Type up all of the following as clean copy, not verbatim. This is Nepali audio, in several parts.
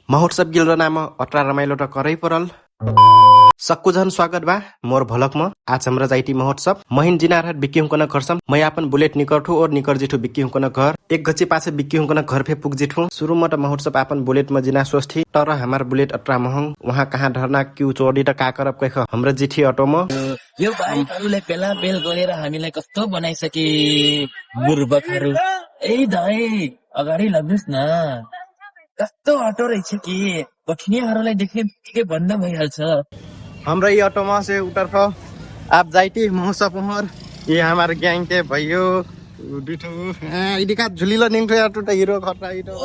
महोत्सव गिल नाम अट्रा रमाइलो र करै परल सक्कु झन स्वागत बा मोर भलक म आज हमरा जाइटी महोत्सव महिन जिनार बिक्की हुकन घरसम मैं अपन बुलेट निकठु और निकर जिठु बिक्की हुकन घर एक गच्ची पाछे बिक्की हुकन घर फे पुग जिठु शुरू म त महोत्सव अपन बुलेट म जिना सोचथी तर हमार बुलेट अट्रा महंग वहाँ कहाँ धरना क्यू चोडी त का करब कख हमरा जिठी अटो म यो भाइहरुले बेला बेल गरेर हामीलाई कस्तो बनाइसके बुर्बकहरु ए दाइ अगाडि लाग्नुस् न कस्तो अटो रहेछ कि पठिनीहरुलाई देख्ने बित्तिकै बन्द भइहाल्छ हमरा ये ऑटो में से उतर खो आप जाइटी महोत्सव पहर ये हमारे गैंग के भाइयों बिठू इडी का झुलीला निंग यार टूटा हीरो खतरा इडो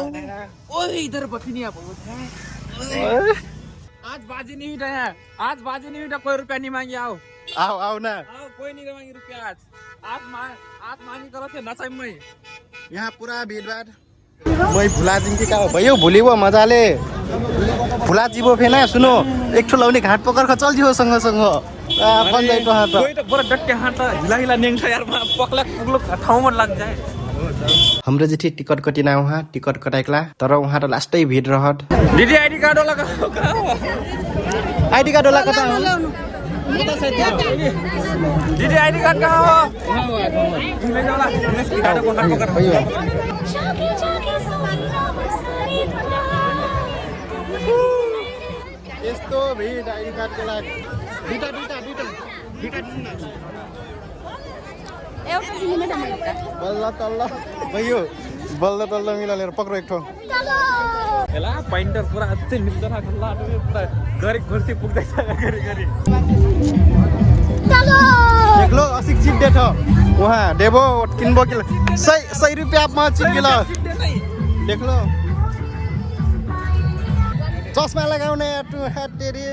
ओए इधर पठिनी बहुत है आज बाजी नहीं उठा है आज बाजी नहीं उठा कोई रुपया नहीं मांगी आओ आओ ना आओ कोई नहीं मांगी रुपया आज मांगी करो थे नचाई मैं यहाँ पूरा भीड़ भाड़ मैं भुला जिंकी का भयो भूली वो मजाले भुला जीवो फेना सुनो एक ठो लौनी घाट पकड़ के चल जियो संग संग अपन जाई तो हाथ कोई तो पूरा डट के हाथ हिला हिला नेंग यार पकला पुगलो ठाउँ में लग जाए हाम्रो जिठी टिकट कटिना वहाँ टिकट कटाइकला तर वहाँ त लास्टै भीड़ रहत दीदी आईडी कार्ड वाला का आईडी कार्ड वाला कता हो दीदी आईडी कार्ड कहाँ हो ले जाओ ला इसकी कार्ड को पकड़ यस्तो भीड़ आईडी कार्ड के लागि दुईटा एउटा लिमिट आउँछ बल्ल तल्ल भयो बल्ल तल्ल मिलालेर पक्रो एक ठो एला पाइन्टर पुरा अझै मिल्छ न खल्ला पुरा गरी खुर्सी पुग्दैछ गरी देख्लो अशिक्षित देख वहाँ देबो किनबो कि 100 रुपैयाँ मा चिकिल देख्लो चस्मा लगाउने टु हेड तेरी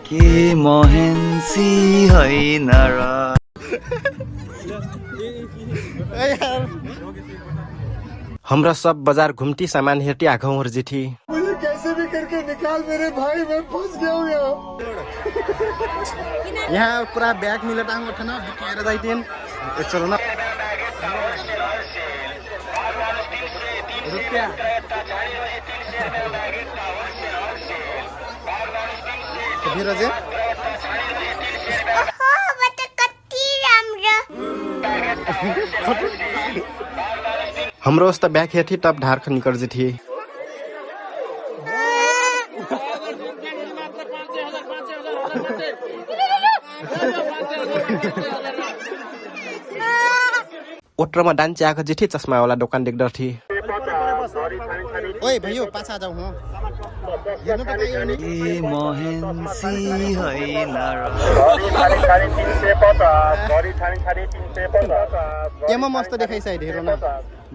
के महेन्सी होइन र हमरा सब बाजार घुमती सामान हेरती आघौ और जिठी मुझे कैसे भी करके निकाल मेरे भाई मैं फंस गया हूँ यहाँ पूरा बैग मिले टांग उठना बिकेर जाइटेन चलो ना रुपया बिरजे हाम्रो उस्ता ब्याग हेर्थी टप ढार्ख निकर जिठी ओट्रमा डान्चे आएको जिठी चस्मा वाला दोकान देख्दर थी ओए भयो पाछा जाऊ ह हेर्नु त पाइयो नि के महेन्सी होइन र केमा मस्त देखाइसाइड हेर न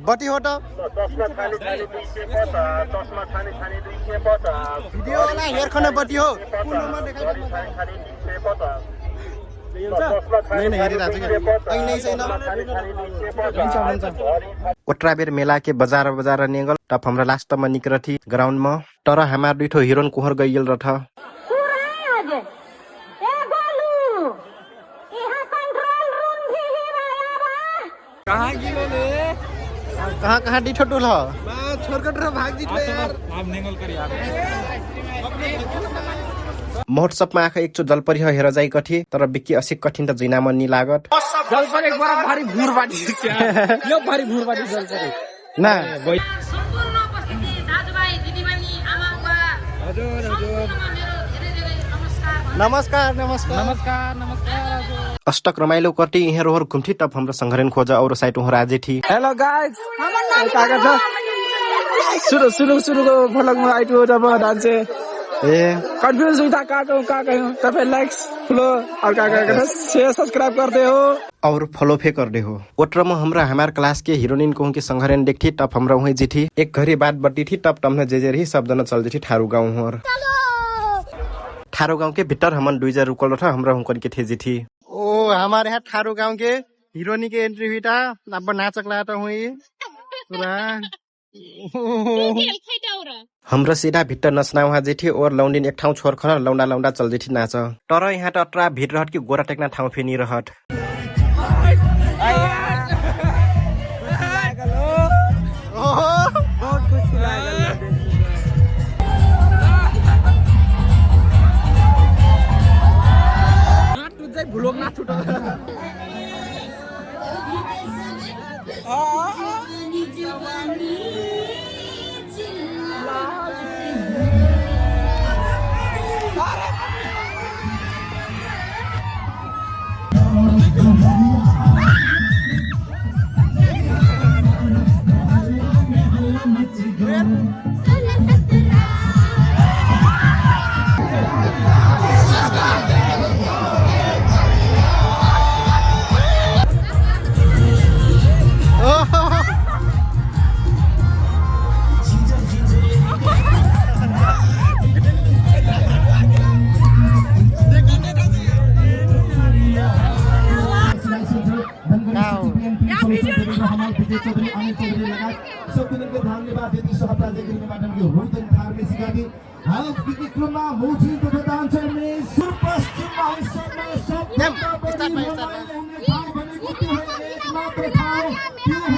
बटी हो त भिडियो वाला हेरखन बटी हो कुन नम्बर देखाइदिनु ओट्रा बेर मेला के बजार नेगल टप हमरा लास्ट में निकर थी ग्राउंड में तर हमार दुठो हिरोन कुहर गइल रथ कहाँ डिठो टोल छोड़कर भाग यार आप नेंगल कर यार महोत्सव में आखा एकचो जलपरी हेर जाई कठी तर बिक्की असिक कठिन त जिना मन नि लागत जलपरी एक बार भारी भूर बाटी यो भारी भूर बाटी जलपरी ना सम्पूर्ण उपस्थिति दाजुभाइ दिदीबहिनी आमाबुबा हजुर नमस्कार अष्टक रमाइलो कटी यहाँ रोहर घुम्ठी टप हाम्रो संघरन खोज और साइट उहर आजे थी हेलो गाइस काका छ सुरु को भलक में आइटो जब डान्से ए कंफ्यूज हुई था का तब लाइक्स फॉलो और का शेयर सब्सक्राइब करते हो और फॉलो फे कर दे हो ओट्र में हमरा हमार क्लास के हीरोइन को के संघरन देखथी टप हमरा वही जिठी एक घड़ी बात बटी थी टप टमने जे रही सब जना चल जिठी ठारू गांव हर ठारू गांव के भीतर हमन 2000 रुकल रहा हमरा हुकन के थे जिठी ओ हमारे यहाँ ठारू गांव के हीरोइन के एंट्री हुई था अब नाचक लाता हुई पूरा हाम्रो सीधा भित्तर नचना वहाँ जेठी और लौंडिन एक ठाउँ छोर खन लौंडा लौंडा चल जेठी नाच तर यहाँ टट्रा भिड रहत कि गोरा टेक्ना ठाउँ फेनी रहत नेपाल विजय चौधरी अनिल चौधरी लगायत सबैजनाको धन्यवाद यति सहप्राज्य निर्माणको हुँदैन फार्मेसीकाकी हाल क्रममा मोची तथा दानचर्ने सुरपश्चिममा हिस्सामा सबभन्दा बढी रमाइलो हुने ठाउँ भनेको त्यो हो एक मात्र ठाउँ त्यो हो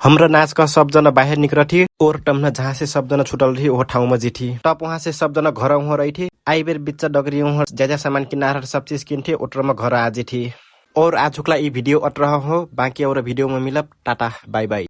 हाम्रो नाचका सबजना बाहिर निक्र थिए और टम्न जहाँ से सबजना छुटल रही वो ठाउँमा जिठी टप वहाँ से सबजना घर वहाँ रही थी आई बेर बिच्चा डगरी वहाँ ज्यादा सामान किनार सब चीज किन्थे ओटरमा घर आजे थी और आजुकला ई भिडियो अट रहा हो बाँकी और भिडियो में मिलब टाटा बाई बाई।